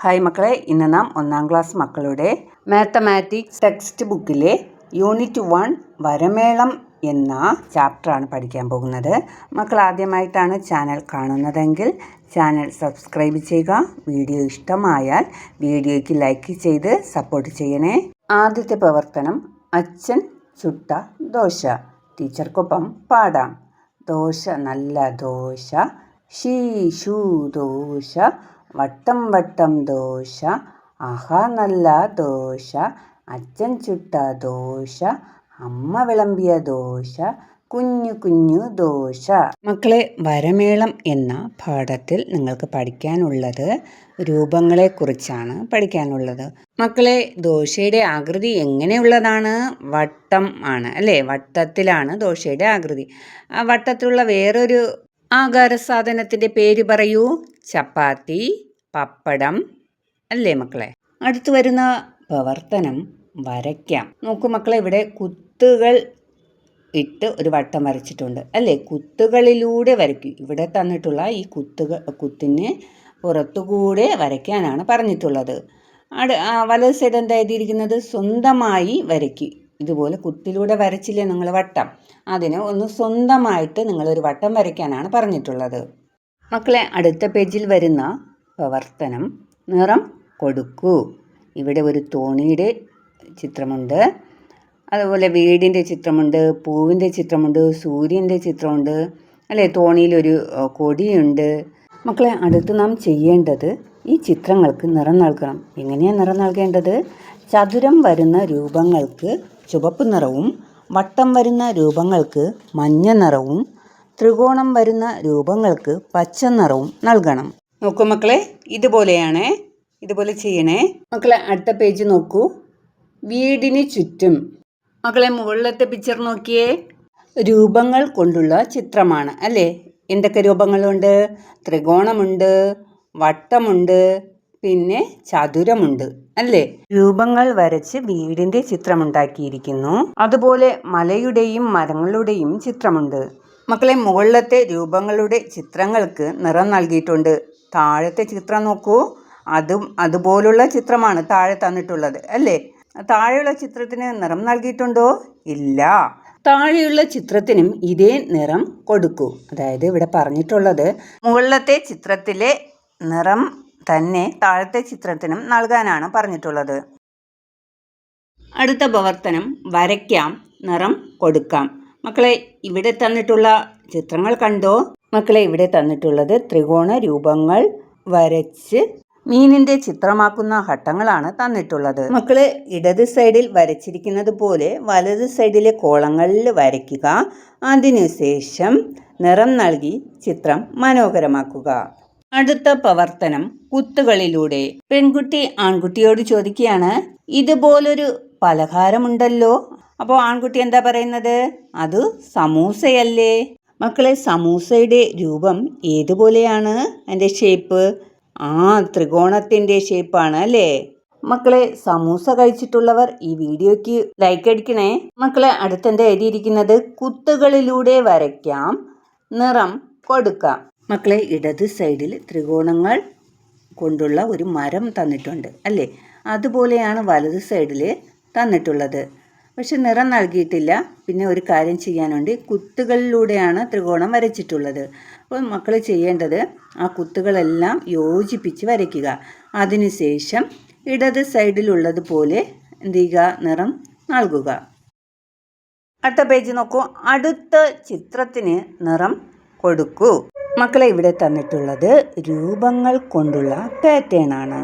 Hi മക്കളെ, ഇന്ന് നാം 1ാം ക്ലാസ് മക്കളുടെ മാത്തമാറ്റിക്സ് ടെക്സ്റ്റ് ബുക്കിലെ യൂണിറ്റ് 1 വരമേളം എന്ന ചാപ്റ്ററാണ് പഠിക്കാൻ പോകുന്നത്. മക്കൾ ആദ്യമായിട്ടാണ് ചാനൽ കാണുന്നതെങ്കിൽ ചാനൽ സബ്സ്ക്രൈബ് ചെയ്യുക. വീഡിയോ ഇഷ്ടമായാൽ വീഡിയോയ്ക്ക് ലൈക്ക് ചെയ്ത് സപ്പോർട്ട് ചെയ്യണേ. ആദ്യത്തെ പ്രവർത്തനം, അച്ഛൻ ചുട്ട ദോശ. ടീച്ചർക്കൊപ്പം പാടാം. ദോശ നല്ല ദോശ, ശീശു ദോശ, വട്ടം വട്ടം ദോശ, ആഹാ നല്ല ദോശ, അച്ഛൻ ചുട്ട ദോശ, അമ്മ വിളമ്പിയ ദോശ, കുഞ്ഞു കുഞ്ഞു ദോശ. മക്കളെ, വരമേളം എന്ന പാഠത്തിൽ നിങ്ങൾക്ക് പഠിക്കാനുള്ളത് രൂപങ്ങളെക്കുറിച്ചാണ് പഠിക്കാനുള്ളത്. മക്കളെ, ദോശയുടെ ആകൃതി എങ്ങനെയുള്ളതാണ്? വട്ടം ആണ് അല്ലേ? വട്ടത്തിലാണ് ദോശയുടെ ആകൃതി. ആ വട്ടത്തിലുള്ള വേറൊരു ആകാര സാധനത്തിൻ്റെ പേര് പറയൂ. ചപ്പാത്തി, പപ്പടം അല്ലേ മക്കളെ? അടുത്ത് വരുന്ന പ്രവർത്തനം വരയ്ക്കാം. നോക്കൂ മക്കളെ, ഇവിടെ കുത്തുകൾ ഇട്ട് ഒരു വട്ടം വരച്ചിട്ടുണ്ട് അല്ലേ? കുത്തുകളിലൂടെ വരയ്ക്കും. ഇവിടെ തന്നിട്ടുള്ള ഈ കുത്തിന് പുറത്തുകൂടെ വരയ്ക്കാനാണ് പറഞ്ഞിട്ടുള്ളത്. വലത് സൈഡ് എന്താ എഴുതിയിരിക്കുന്നത്? സ്വന്തമായി വരയ്ക്കും. ഇതുപോലെ കുത്തിലൂടെ വരച്ചില്ലേ നിങ്ങൾ വട്ടം, അതിന് ഒന്ന് സ്വന്തമായിട്ട് നിങ്ങളൊരു വട്ടം വരയ്ക്കാനാണ് പറഞ്ഞിട്ടുള്ളത്. മക്കളെ, അടുത്ത പേജിൽ വരുന്ന പ്രവർത്തനം നിറം കൊടുക്കൂ. ഇവിടെ ഒരു തോണിയുടെ ചിത്രമുണ്ട്, അതുപോലെ വീടിൻ്റെ ചിത്രമുണ്ട്, പൂവിൻ്റെ ചിത്രമുണ്ട്, സൂര്യൻ്റെ ചിത്രമുണ്ട് അല്ലേ? തോണിയിലൊരു കൊടിയുണ്ട്. മക്കളെ, അടുത്ത് നാം ചെയ്യേണ്ടത് ഈ ചിത്രങ്ങൾക്ക് നിറം നൽകണം. എങ്ങനെയാണ് നിറം നൽകേണ്ടത്? ചതുരം വരുന്ന രൂപങ്ങൾക്ക് ചുവപ്പ് നിറവും, വട്ടം വരുന്ന രൂപങ്ങൾക്ക് മഞ്ഞ നിറവും, ത്രികോണം വരുന്ന രൂപങ്ങൾക്ക് പച്ച നിറവും നൽകണം. നോക്കൂ മക്കളെ, ഇതുപോലെയാണ്. ഇതുപോലെ ചെയ്യണേ. മക്കളെ, അടുത്ത പേജ് നോക്കൂ. വീടിന് ചുറ്റും. മക്കളെ, മുകളിലത്തെ പിക്ചർ നോക്കിയേ. രൂപങ്ങൾ കൊണ്ടുള്ള ചിത്രമാണ് അല്ലേ? എന്തൊക്കെ രൂപങ്ങളുണ്ട്? ത്രികോണമുണ്ട്, വട്ടമുണ്ട്, പിന്നെ ചതുരമുണ്ട് അല്ലേ? രൂപങ്ങൾ വരച്ച് വീടിൻ്റെ ചിത്രമുണ്ടാക്കിയിരിക്കുന്നു. അതുപോലെ മലയുടെയും മരങ്ങളുടെയും ചിത്രമുണ്ട്. മക്കളെ, മുകളിലത്തെ രൂപങ്ങളുടെ ചിത്രങ്ങൾക്ക് നിറം നൽകിയിട്ടുണ്ട്. താഴത്തെ ചിത്രം നോക്കൂ. അതുപോലുള്ള ചിത്രമാണ് താഴെ തന്നിട്ടുള്ളത് അല്ലേ? താഴെയുള്ള ചിത്രത്തിന് നിറം നൽകിയിട്ടുണ്ടോ? ഇല്ല. താഴെയുള്ള ചിത്രത്തിനും ഇതേ നിറം കൊടുക്കൂ. അതായത് ഇവിടെ പറഞ്ഞിട്ടുള്ളത് മുകളിലത്തെ ചിത്രത്തിലെ നിറം തന്നെ താഴത്തെ ചിത്രത്തിനും നൽകാനാണ് പറഞ്ഞിട്ടുള്ളത്. അടുത്ത പ്രവർത്തനം വരയ്ക്കാം, നിറം കൊടുക്കാം. മക്കളെ, ഇവിടെ തന്നിട്ടുള്ള ചിത്രങ്ങൾ കണ്ടോ? മക്കളെ, ഇവിടെ തന്നിട്ടുള്ളത് ത്രികോണ രൂപങ്ങൾ വരച്ച് മീനിൻ്റെ ചിത്രമാക്കുന്ന ഘട്ടങ്ങളാണ് തന്നിട്ടുള്ളത്. മക്കളെ, ഇടത് സൈഡിൽ വരച്ചിരിക്കുന്നത് പോലെ വലത് സൈഡിലെ കോളങ്ങളിൽ വരയ്ക്കുക. അതിനുശേഷം നിറം നൽകി ചിത്രം മനോഹരമാക്കുക. അടുത്ത പ്രവർത്തനം കുത്തുകളിലൂടെ. പെൺകുട്ടി ആൺകുട്ടിയോട് ചോദിക്കുകയാണ്, ഇതുപോലൊരു പലഹാരമുണ്ടല്ലോ. അപ്പോൾ ആൺകുട്ടി എന്താ പറയുന്നത്? അത് സമൂസയല്ലേ? മക്കളെ, സമൂസയുടെ രൂപം ഏതുപോലെയാണ്? അതിൻ്റെ ഷേപ്പ് ത്രികോണത്തിൻ്റെ ഷേപ്പാണ് അല്ലേ? മക്കളെ, സമൂസ കഴിച്ചിട്ടുള്ളവർ ഈ വീഡിയോയ്ക്ക് ലൈക്ക് അടിക്കണേ. മക്കളെ, അടുത്തെന്താ എഴുതിയിരിക്കുന്നത്? കുത്തുകളിലൂടെ വരയ്ക്കാം, നിറം കൊടുക്കാം. മക്കളെ, ഇടത് സൈഡിൽ ത്രികോണങ്ങൾ കൊണ്ടുള്ള ഒരു മരം തന്നിട്ടുണ്ട് അല്ലേ? അതുപോലെയാണ് വലത് സൈഡിൽ തന്നിട്ടുള്ളത്. പക്ഷെ നിറം നൽകിയിട്ടില്ല. പിന്നെ ഒരു കാര്യം ചെയ്യാനുണ്ട്. കുത്തുകളിലൂടെയാണ് ത്രികോണം വരച്ചിട്ടുള്ളത്. അപ്പോൾ മക്കൾ ചെയ്യേണ്ടത് ആ കുത്തുകളെല്ലാം യോജിപ്പിച്ച് വരയ്ക്കുക. അതിനുശേഷം ഇടത് സൈഡിലുള്ളതുപോലെ എന്ത് ചെയ്യുക? നിറം നൽകുക. അടുത്ത പേജ് നോക്കൂ. അടുത്ത ചിത്രത്തിന് നിറം കൊടുക്കൂ. മക്കളെ, ഇവിടെ തന്നിട്ടുള്ളത് രൂപങ്ങൾ കൊണ്ടുള്ള പാറ്റേൺ ആണ്.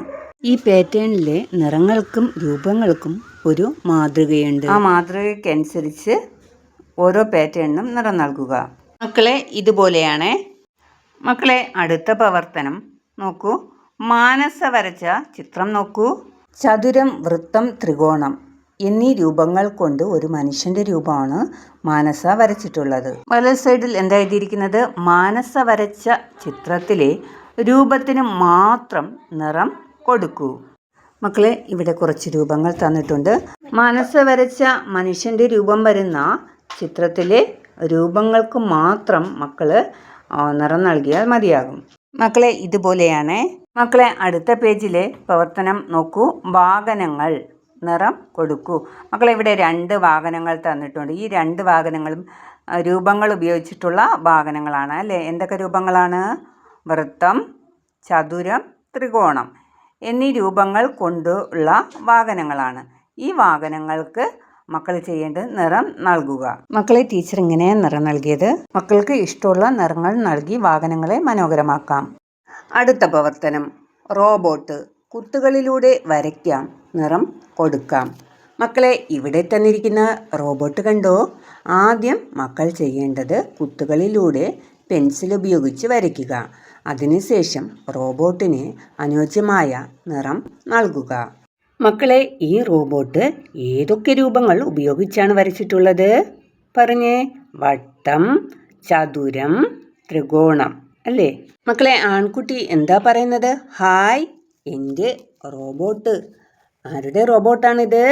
ഈ പാറ്റേണിലെ നിറങ്ങൾക്കും രൂപങ്ങൾക്കും ഒരു മാതൃകയുണ്ട്. ആ മാതൃകയ്ക്കനുസരിച്ച് ഓരോ പാറ്റേണിനും നിറം നൽകുക. മക്കളെ, ഇതുപോലെയാണ്. മക്കളെ, അടുത്ത പ്രവർത്തനം നോക്കൂ. മാനസ വരച്ച ചിത്രം നോക്കൂ. ചതുരം, വൃത്തം, ത്രികോണം എന്നീ രൂപങ്ങൾ കൊണ്ട് ഒരു മനുഷ്യൻ്റെ രൂപമാണ് മാനസ വരച്ചിട്ടുള്ളത്. വലത് സൈഡിൽ എന്താ എഴുതിയിരിക്കുന്നത്? മാനസ വരച്ച ചിത്രത്തിലെ രൂപത്തിന് മാത്രം നിറം കൊടുക്കൂ. മക്കളെ, ഇവിടെ കുറച്ച് രൂപങ്ങൾ തന്നിട്ടുണ്ട്. മാനസ വരച്ച മനുഷ്യൻ്റെ രൂപം വരുന്ന ചിത്രത്തിലെ രൂപങ്ങൾക്ക് മാത്രം മക്കൾ നിറം നൽകിയാൽ മതിയാകും. മക്കളെ ഇതുപോലെയാണ്. മക്കളെ അടുത്ത പേജിലെ പ്രവർത്തനം നോക്കൂ. വാഹനങ്ങൾ നിറം കൊടുക്കൂ. മക്കളെ ഇവിടെ 2 വാഹനങ്ങൾ തന്നിട്ടുണ്ട്. ഈ 2 വാഹനങ്ങളും രൂപങ്ങൾ ഉപയോഗിച്ചിട്ടുള്ള വാഹനങ്ങളാണ് അല്ലേ? എന്തൊക്കെ രൂപങ്ങളാണ്? വൃത്തം, ചതുരം, ത്രികോണം എന്നീ രൂപങ്ങൾ കൊണ്ടുള്ള വാഹനങ്ങളാണ്. ഈ വാഹനങ്ങൾക്ക് മക്കൾ ചെയ്യേണ്ടത് നിറം നൽകുക. മക്കളെ ടീച്ചർ ഇങ്ങനെ നിറം നൽകിയത്. മക്കൾക്ക് ഇഷ്ടമുള്ള നിറങ്ങൾ നൽകി വാഹനങ്ങളെ മനോഹരമാക്കാം. അടുത്ത പ്രവർത്തനം റോബോട്ട്. കുത്തുകളിലൂടെ വരയ്ക്കാം, നിറം കൊടുക്കാം. മക്കളെ ഇവിടെ തന്നിരിക്കുന്ന റോബോട്ട് കണ്ടോ? ആദ്യം മക്കൾ ചെയ്യേണ്ടത് കുത്തുകളിലൂടെ പെൻസിൽ ഉപയോഗിച്ച് വരയ്ക്കുക. അതിനുശേഷം റോബോട്ടിന് അനുയോജ്യമായ നിറം നൽകുക. മക്കളെ ഈ റോബോട്ട് ഏതൊക്കെ രൂപങ്ങൾ ഉപയോഗിച്ചാണ് വരച്ചിട്ടുള്ളത്? പറഞ്ഞേ. വട്ടം, ചതുരം, ത്രികോണം അല്ലേ? മക്കളെ ആൺകുട്ടി എന്താ പറയുന്നത്? ഹായ്, എൻ്റെ റോബോട്ട്. ആരുടെ റോബോട്ടാണിത്?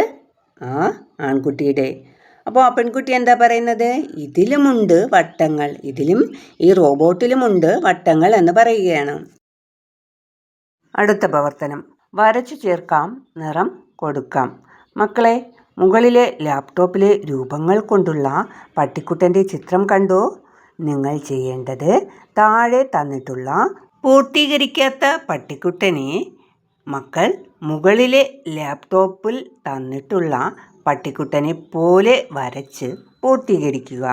ആൺകുട്ടിയുടെ. അപ്പോൾ പെൺകുട്ടി എന്താ പറയുന്നത്? ഇതിലുമുണ്ട് വട്ടങ്ങൾ, ഇതിലും ഈ റോബോട്ടിലുമുണ്ട് വട്ടങ്ങൾ എന്ന് പറയുകയാണ്. അടുത്ത പ്രവർത്തനം വരച്ചു ചേർക്കാം, നിറം കൊടുക്കാം. മക്കളെ മുകളിലെ ലാപ്ടോപ്പിലെ രൂപങ്ങൾ കൊണ്ടുള്ള പട്ടിക്കുട്ടൻ്റെ ചിത്രം കണ്ടോ? നിങ്ങൾ ചെയ്യേണ്ടത് താഴെ തന്നിട്ടുള്ള പൂർത്തീകരിക്കാത്ത പട്ടിക്കുട്ടനെ മക്കൾ മുകളിലെ ലാപ്ടോപ്പിൽ തന്നിട്ടുള്ള പട്ടിക്കുട്ടനെ പോലെ വരച്ച് പൂർത്തീകരിക്കുക.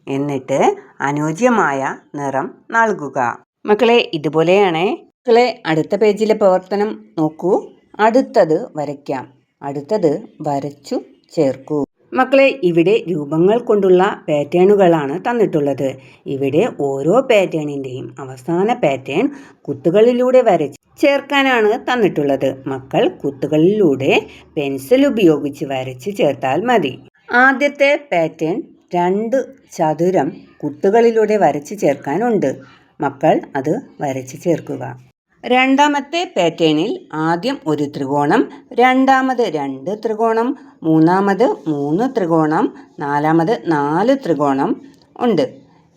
എന്നിട്ട് അനുയോജ്യമായ നിറം നൽകുക. മക്കളെ ഇതുപോലെയാണ്. മക്കളെ അടുത്ത പേജിലെ പ്രവർത്തനം നോക്കൂ. അടുത്തത് വരയ്ക്കാം, അടുത്തത് വരച്ചു ചേർക്കൂ. മക്കളെ ഇവിടെ രൂപങ്ങൾ കൊണ്ടുള്ള പാറ്റേണുകളാണ് തന്നിട്ടുള്ളത്. ഇവിടെ ഓരോ പാറ്റേണിൻ്റെയും അവസാന പാറ്റേൺ കുത്തുകളിലൂടെ വരച്ച് ചേർക്കാനാണ് തന്നിട്ടുള്ളത്. മക്കൾ കുത്തുകളിലൂടെ പെൻസിൽ ഉപയോഗിച്ച് വരച്ച് ചേർത്താൽ മതി. ആദ്യത്തെ പാറ്റേൺ 2 ചതുരം കുത്തുകളിലൂടെ വരച്ച് ചേർക്കാനുണ്ട്. മക്കൾ അത് വരച്ച് ചേർക്കുക. രണ്ടാമത്തെ പാറ്റേണിൽ ആദ്യം ഒരു ത്രികോണം, രണ്ടാമത് 2 ത്രികോണം, മൂന്നാമത് 3 ത്രികോണം, നാലാമത് 4 ത്രികോണം ഉണ്ട്.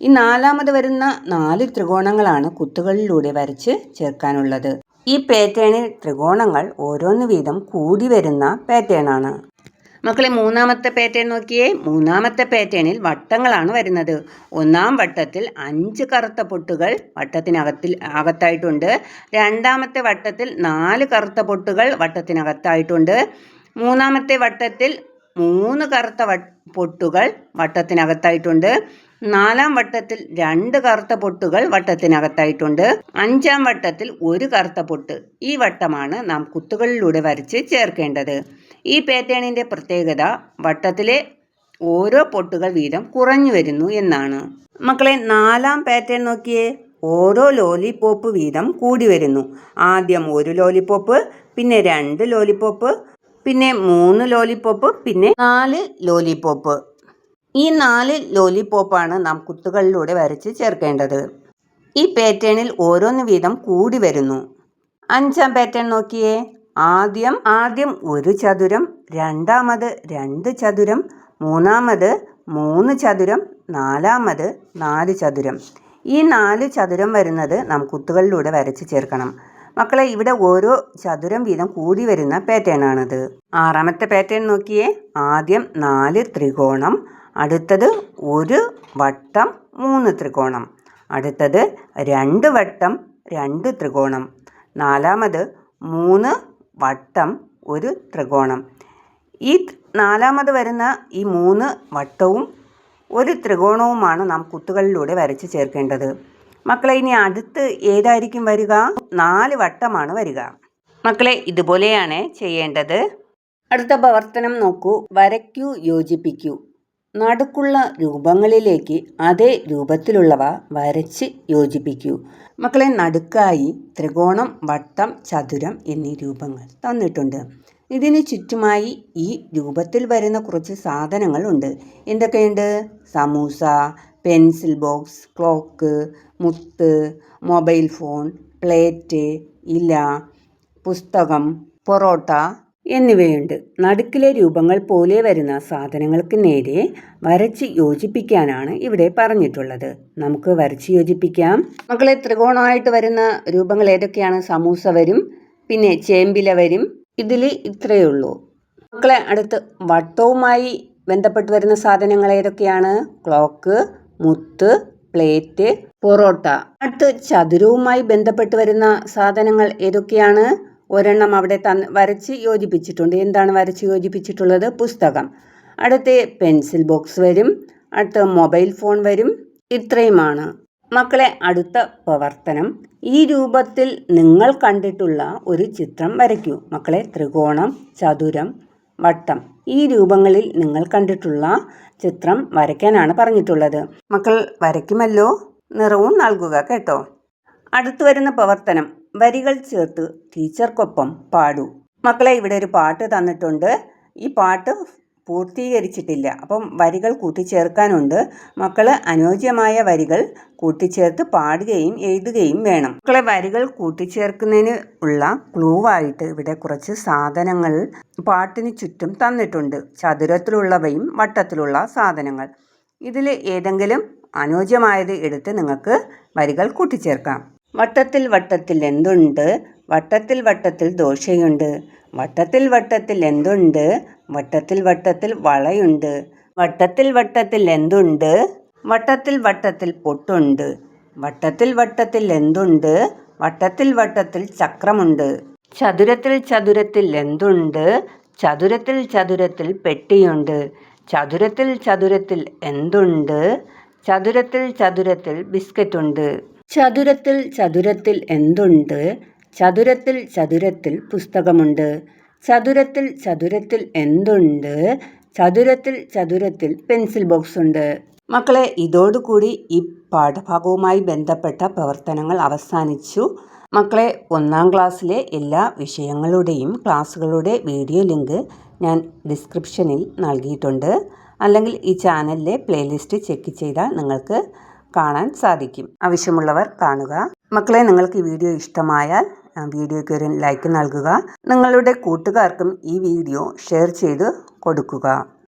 ഈ നാലാമത് വരുന്ന 4 ത്രികോണങ്ങളാണ് കുത്തുകളിലൂടെ വരച്ച് ചേർക്കാനുള്ളത്. ഈ പാറ്റേണിൽ ത്രികോണങ്ങൾ ഓരോന്ന് വീതം കൂടി വരുന്ന പാറ്റേണാണ്. മക്കളെ മൂന്നാമത്തെ പാറ്റേൺ നോക്കിയേ. മൂന്നാമത്തെ പാറ്റേണിൽ വട്ടങ്ങളാണ് വരുന്നത്. ഒന്നാം വട്ടത്തിൽ 5 കറുത്ത പൊട്ടുകൾ അകത്തായിട്ടുണ്ട്. രണ്ടാമത്തെ വട്ടത്തിൽ 4 കറുത്ത പൊട്ടുകൾ വട്ടത്തിനകത്തായിട്ടുണ്ട്. മൂന്നാമത്തെ വട്ടത്തിൽ 3 കറുത്ത പൊട്ടുകൾ വട്ടത്തിനകത്തായിട്ടുണ്ട്. നാലാം വട്ടത്തിൽ 2 കറുത്ത പൊട്ടുകൾ വട്ടത്തിനകത്തായിട്ടുണ്ട്. അഞ്ചാം വട്ടത്തിൽ 1 കറുത്ത പൊട്ട്. ഈ വട്ടമാണ് നാം കുത്തുകളിലൂടെ വരച്ച് ചേർക്കേണ്ടത്. ഈ പാറ്റേണിൻ്റെ പ്രത്യേകത വട്ടത്തിലെ ഓരോ പൊട്ടുകൾ വീതം കുറഞ്ഞു വരുന്നു എന്നാണ്. മക്കളെ നാലാം പാറ്റേൺ നോക്കിയേ. ഓരോ ലോലിപോപ്പ് വീതം കൂടി വരുന്നു. ആദ്യം 1 ലോലിപോപ്പ്, പിന്നെ 2 ലോലിപോപ്പ്, പിന്നെ 3 ലോലിപോപ്പ്, പിന്നെ 4 ലോലിപോപ്പ്. ഈ 4 ലോലിപോപ്പാണ് നാം കുത്തുകളിലൂടെ വരച്ച് ചേർക്കേണ്ടത്. ഈ പാറ്റേണിൽ ഓരോന്ന് വീതം കൂടി വരുന്നു. അഞ്ചാം പാറ്റേൺ നോക്കിയേ. ആദ്യം 1 ചതുരം, രണ്ടാമത് 2 ചതുരം, മൂന്നാമത് 3 ചതുരം, നാലാമത് 4 ചതുരം. ഈ 4 ചതുരം വരുന്നത് നാം കുത്തുകളിലൂടെ വരച്ച് ചേർക്കണം. മക്കളെ ഇവിടെ ഓരോ ചതുരം വീതം കൂടി വരുന്ന പാറ്റേണാണിത്. ആറാമത്തെ പാറ്റേൺ നോക്കിയേ. ആദ്യം 4 ത്രികോണം, അടുത്തത് 1 വട്ടം 3 ത്രികോണം, അടുത്തത് 2 വട്ടം 2 ത്രികോണം, നാലാമത് 3 വട്ടം 1 ത്രികോണം. ഈ നാലാമത് വരുന്ന ഈ 3 വട്ടവും 1 ത്രികോണവുമാണ് നാം കുത്തുകളിലൂടെ വരച്ച് ചേർക്കേണ്ടത്. മക്കളെ ഇനി അടുത്ത് ഏതായിരിക്കും വരിക? 4 വട്ടമാണ് വരിക. മക്കളെ ഇതുപോലെയാണ് ചെയ്യേണ്ടത്. അടുത്ത പ്രവർത്തനം നോക്കൂ. വരയ്ക്കൂ, യോജിപ്പിക്കൂ. നടുക്കുള്ള രൂപങ്ങളിലേക്ക് അതേ രൂപത്തിലുള്ളവ വരച്ച് യോജിപ്പിക്കൂ. മക്കളെ നടുക്കായി ത്രികോണം, വട്ടം, ചതുരം എന്നീ രൂപങ്ങൾ തന്നിട്ടുണ്ട്. ഇതിന് ചുറ്റുമായി ഈ രൂപത്തിൽ വരുന്ന കുറച്ച് സാധനങ്ങൾ ഉണ്ട്. എന്തൊക്കെയുണ്ട്? സമൂസ, പെൻസിൽ ബോക്സ്, ക്ലോക്ക്, മുത്ത്, മൊബൈൽ ഫോൺ, പ്ലേറ്റ്, ഇല, പുസ്തകം, പൊറോട്ട, എന്നിവയുണ്ട്. നടുക്കിലെ രൂപങ്ങൾ പോലെ വരുന്ന സാധനങ്ങൾക്ക് നേരെ വരച്ച് യോജിപ്പിക്കാനാണ് ഇവിടെ പറഞ്ഞിട്ടുള്ളത്. നമുക്ക് വരച്ച് യോജിപ്പിക്കാം. മക്കളെ, ത്രികോണമായിട്ട് വരുന്ന രൂപങ്ങൾ ഏതൊക്കെയാണ്? സമൂസ വരും, പിന്നെ ചേമ്പില വരും. ഇതിൽ ഇത്രയേ ഉള്ളൂ. മക്കളെ, അടുത്ത് വട്ടവുമായി ബന്ധപ്പെട്ട് വരുന്ന സാധനങ്ങൾ ഏതൊക്കെയാണ്? ക്ലോക്ക്, മുത്ത്, പ്ലേറ്റ്, പൊറോട്ട. അടുത്ത് ചതുരവുമായി ബന്ധപ്പെട്ട് വരുന്ന സാധനങ്ങൾ ഏതൊക്കെയാണ്? ഒരെണ്ണം അവിടെ വരച്ച് യോജിപ്പിച്ചിട്ടുണ്ട്. എന്താണ് വരച്ച് യോജിപ്പിച്ചിട്ടുള്ളത്? പുസ്തകം. അടുത്ത് പെൻസിൽ ബോക്സ് വരും, അടുത്ത് മൊബൈൽ ഫോൺ വരും. ഇത്രയുമാണ്. മക്കളെ, അടുത്ത പ്രവർത്തനം, ഈ രൂപത്തിൽ നിങ്ങൾ കണ്ടിട്ടുള്ള ഒരു ചിത്രം വരയ്ക്കൂ. മക്കളെ, ത്രികോണം, ചതുരം, വട്ടം, ഈ രൂപങ്ങളിൽ നിങ്ങൾ കണ്ടിട്ടുള്ള ചിത്രം വരയ്ക്കാനാണ് പറഞ്ഞിട്ടുള്ളത്. മക്കൾ വരയ്ക്കുമല്ലോ, നിറവും നൽകുക കേട്ടോ. അടുത്തു വരുന്ന പ്രവർത്തനം, വരികൾ ചേർത്ത് ടീച്ചർക്കൊപ്പം പാടൂ. മക്കളെ, ഇവിടെ ഒരു പാട്ട് തന്നിട്ടുണ്ട്. ഈ പാട്ട് പൂർത്തീകരിച്ചിട്ടില്ല, അപ്പം വരികൾ കൂട്ടിച്ചേർക്കാനുണ്ട്. മക്കൾ അനുയോജ്യമായ വരികൾ കൂട്ടിച്ചേർത്ത് പാടുകയും എഴുതുകയും വേണം. മക്കളെ, വരികൾ കൂട്ടിച്ചേർക്കുന്നതിന് ഉള്ള ക്ലൂവായിട്ട് ഇവിടെ കുറച്ച് സാധനങ്ങൾ പാട്ടിന് ചുറ്റും തന്നിട്ടുണ്ട്. ചതുരത്തിലുള്ളവയും വട്ടത്തിലുള്ള സാധനങ്ങൾ. ഇതിൽ ഏതെങ്കിലും അനുയോജ്യമായത് എടുത്ത് നിങ്ങൾക്ക് വരികൾ കൂട്ടിച്ചേർക്കാം. വട്ടത്തിൽ വട്ടത്തിൽ എന്തുണ്ട്? വട്ടത്തിൽ വട്ടത്തിൽ ദോശയുണ്ട്. വട്ടത്തിൽ വട്ടത്തിൽ എന്തുണ്ട്? വട്ടത്തിൽ വട്ടത്തിൽ വളയുണ്ട്. വട്ടത്തിൽ വട്ടത്തിൽ എന്തുണ്ട്? വട്ടത്തിൽ വട്ടത്തിൽ പൊട്ടുണ്ട്. വട്ടത്തിൽ വട്ടത്തിൽ എന്തുണ്ട്? വട്ടത്തിൽ വട്ടത്തിൽ ചക്രമുണ്ട്. ചതുരത്തിൽ ചതുരത്തിൽ എന്തുണ്ട്? ചതുരത്തിൽ ചതുരത്തിൽ പെട്ടിയുണ്ട്. ചതുരത്തിൽ ചതുരത്തിൽ എന്തുണ്ട്? ചതുരത്തിൽ ചതുരത്തിൽ ബിസ്ക്കറ്റുണ്ട്. ചതുരത്തിൽ ചതുരത്തിൽ എന്തുണ്ട്? ചതുരത്തിൽ ചതുരത്തിൽ പുസ്തകമുണ്ട്. ചതുരത്തിൽ ചതുരത്തിൽ എന്തുണ്ട്? ചതുരത്തിൽ ചതുരത്തിൽ പെൻസിൽ ബോക്സ് ഉണ്ട്. മക്കളെ, ഇതോടുകൂടി ഈ പാഠഭാഗവുമായി ബന്ധപ്പെട്ട പ്രവർത്തനങ്ങൾ അവസാനിച്ചു. മക്കളെ, 1-ാം ക്ലാസ്സിലെ എല്ലാ വിഷയങ്ങളുടെയും ക്ലാസ്സുകളുടെ വീഡിയോ ലിങ്ക് ഞാൻ ഡിസ്ക്രിപ്ഷനിൽ നൽകിയിട്ടുണ്ട്. അല്ലെങ്കിൽ ഈ ചാനലിലെ പ്ലേലിസ്റ്റ് ചെക്ക് ചെയ്താൽ നിങ്ങൾക്ക് കാണാൻ സാധിക്കും. ആവശ്യമുള്ളവർ കാണുക. മക്കളെ, നിങ്ങൾക്ക് ഈ വീഡിയോ ഇഷ്ടമായാൽ വീഡിയോയ്ക്ക് ഒരു ലൈക്ക് നൽകുക. നിങ്ങളുടെ കൂട്ടുകാർക്കും ഈ വീഡിയോ ഷെയർ ചെയ്ത് കൊടുക്കുക.